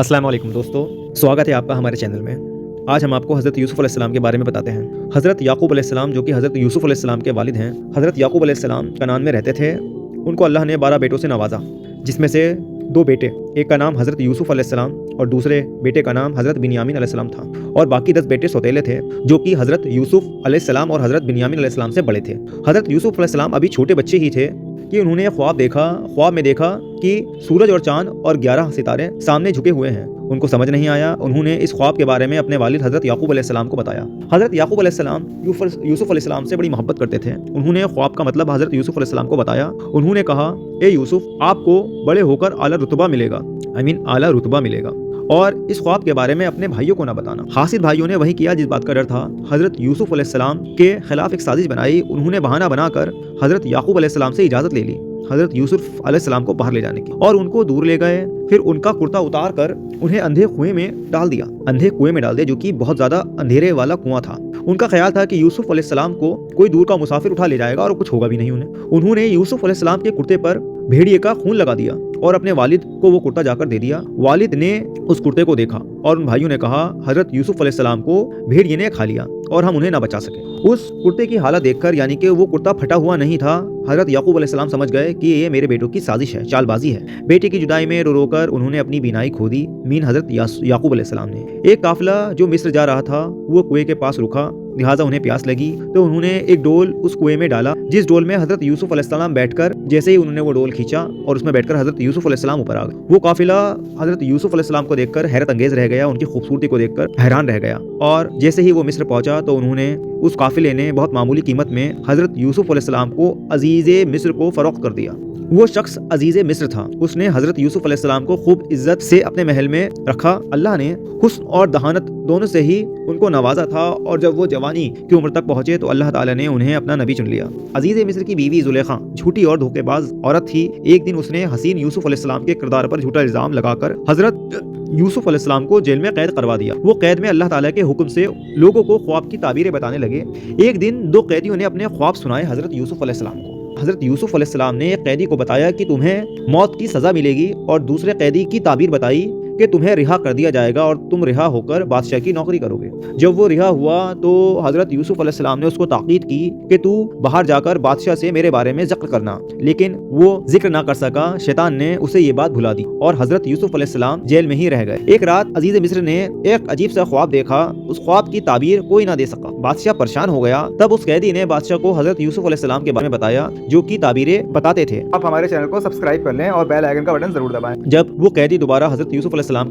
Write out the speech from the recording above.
अस्सलाम वालेकुम दोस्तों, स्वागत है आपका हमारे चैनल में। आज हम आपको हज़रत यूसुफ़ अलैहिस्सलाम के बारे में बताते हैं। हज़रत याकूब अलैहिस्सलाम जो कि हज़रत यूसुफ़ अलैहिस्सलाम के वालिद हैं, हज़रत याकूब अलैहिस्सलाम कनान में रहते थे। उनको अल्लाह ने 12 बेटों से नवाजा, जिसमें से 2 बेटे, एक का नाम हज़रत यूसुफ़ अलैहिस्सलाम और दूसरे बेटे का नाम हज़रत बिन्यामीन अलैहिस्सलाम था, और बाकी 10 बेटे सौतेले थे जो कि हज़रत यूसुफ़ अलैहिस्सलाम और हज़रत बिन्यामीन अलैहिस्सलाम से बड़े थे। हज़रत यूसुफ़ अलैहिस्सलाम अभी छोटे बच्चे ही थे कि उन्होंने ख्वाब में देखा कि सूरज और चाँद और 11 सितारे सामने झुके हुए हैं। उनको समझ नहीं आया। उन्होंने इस ख्वाब के बारे में अपने वालिद हज़रत याकूब अलैहिस्सलाम को बताया। हज़रत याकूब अलैहिस्सलाम यूसुफ़ अलैहिस्सलाम से बड़ी मोहब्बत करते थे। उन्होंने ख्वाब का मतलब हज़रत यूसुफ़ अलैहिस्सलाम को बताया। उन्होंने कहा, ए यूसुफ़, आपको बड़े होकर आला रुतबा मिलेगा, आला रुतबा मिलेगा, और इस ख्वाब के बारे में अपने भाइयों को ना बताना। हासिद भाइयों ने वही किया जिस बात का डर था। हज़रत यूसुफ़ अलैहिस्सलाम के खिलाफ एक साजिश बनाई। उन्होंने बहाना बनाकर हज़रत याकूब अलैहिस्सलाम से इजाज़त ले ली हज़रत यूसुफ़ अलैहिस्सलाम को बाहर ले जाने की, और उनको दूर ले गए। फिर उनका कुर्ता उतार कर उन्हें अंधे कुएं में डाल दिया, जो कि बहुत ज़्यादा अंधेरे वाला कुआं था। उनका ख्याल था कि यूसुफ़ अलैहिस्सलाम को कोई दूर का मुसाफिर उठा ले जाएगा और कुछ होगा भी नहीं उन्हें। उन्होंने यूसुफ़ अलैहिस्सलाम के कुर्ते पर भेड़िए का खून लगा दिया और अपने वालिद को वो कुर्ता जाकर दे दिया। वालिद ने उस कुर्ते को देखा और उन भाइयों ने कहा, हज़रत यूसुफ़ अलैहिस्सलाम को भेड़िए ने खा लिया और हम उन्हें ना बचा सके। उस कुर्ते की हालत देखकर, यानी कि वो कुर्ता फटा हुआ नहीं था, हज़रत याकूब अलैहिस्सलाम समझ गए कि ये मेरे बेटों की साजिश है, चालबाजी है। बेटे की जुदाई में रो रो कर उन्होंने अपनी बीनाई खो दी। हज़रत याकूब अलैहिस्सलाम ने एक काफिला जो मिस्र जा रहा था वो कुएं के पास रुका, लिहाजा उन्हें प्यास लगी तो उन्होंने एक डोल उस कुएं में डाला, जिस डोल में हज़रत यूसुफ़ अलैहिस्सलाम बैठकर, जैसे ही उन्होंने वो डोल खींचा और उसमें बैठकर हज़रत यूसुफ़ अलैहिस्सलाम ऊपर आ गए। वो काफिला हज़रत यूसुफ़ अलैहिस्सलाम को देखकर हैरत अंगेज रह गया, उनकी खूबसूरती को देखकर हैरान रह गया। और जैसे ही वो मिस्र पहुंचा तो उन्होंने उस काफिले ने बहुत मामूली कीमत में हज़रत यूसुफ़ अलैहिस्सलाम को अजीज़े मिस्र को फरोख्त कर दिया। वो शख्स अजीज़े मिस्र था। उसने हज़रत यूसुफ़ अलैहिस्सलाम को खूब इज्जत से अपने महल में रखा। अल्लाह ने हुस्न और दहानत दोनों से ही उनको नवाजा था, और जब वो जवानी की उम्र तक पहुंचे तो अल्लाह ताला ने उन्हें अपना नबी चुन लिया। अजीज़े मिस्र की बीवी ज़ुलेखा झूठी और धोखेबाज औरत थी। एक दिन उसने हसीन यूसुफ़ अलैहिस्सलाम के किरदार पर झूठा इल्ज़ाम लगाकर हज़रत यूसुफ़ अलैहिस्सलाम को जेल में कैद करवा दिया। वो कैद में अल्लाह ताला के हुक्म से लोगों को ख्वाब की ताबीरें बताने लगे। एक दिन 2 कैदियों ने अपने ख्वाब सुनाए हज़रत यूसुफ़ अलैहिस्सलाम को। हज़रत यूसुफ़ अलैहिस्सलाम ने एक कैदी को बताया कि तुम्हें मौत की सज़ा मिलेगी, और दूसरे कैदी की ताबीर बताई कि तुम्हें रिहा कर दिया जाएगा और तुम रिहा होकर बादशाह की नौकरी करोगे। जब वो रिहा हुआ तो हज़रत यूसुफ़ अलैहिस्सलाम ने उसको ताकीद की कि तू बाहर जाकर बादशाह से मेरे बारे में ज़िक्र करना, लेकिन वो जिक्र ना कर सका। शैतान ने उसे ये बात भुला दी और हज़रत यूसुफ़ अलैहिस्सलाम जेल में ही रह गए। एक रात अजीज़ मिस्र ने एक अजीब सा ख्वाब देखा। उस ख्वाब की ताबीर कोई ना दे सका। बादशाह परेशान हो गया। तब उस कैदी ने बादशाह को हज़रत यूसुफ़ अलैहिस्सलाम के बारे में बताया, जो कि ताबीरें बताते थे। आप हमारे चैनल को सब्सक्राइब कर लें और बेल आइकन का बटन जरूर दबाएं। जब वो कैदी दोबारा हज़रत यूसुफ़ अलैहिस्सलाम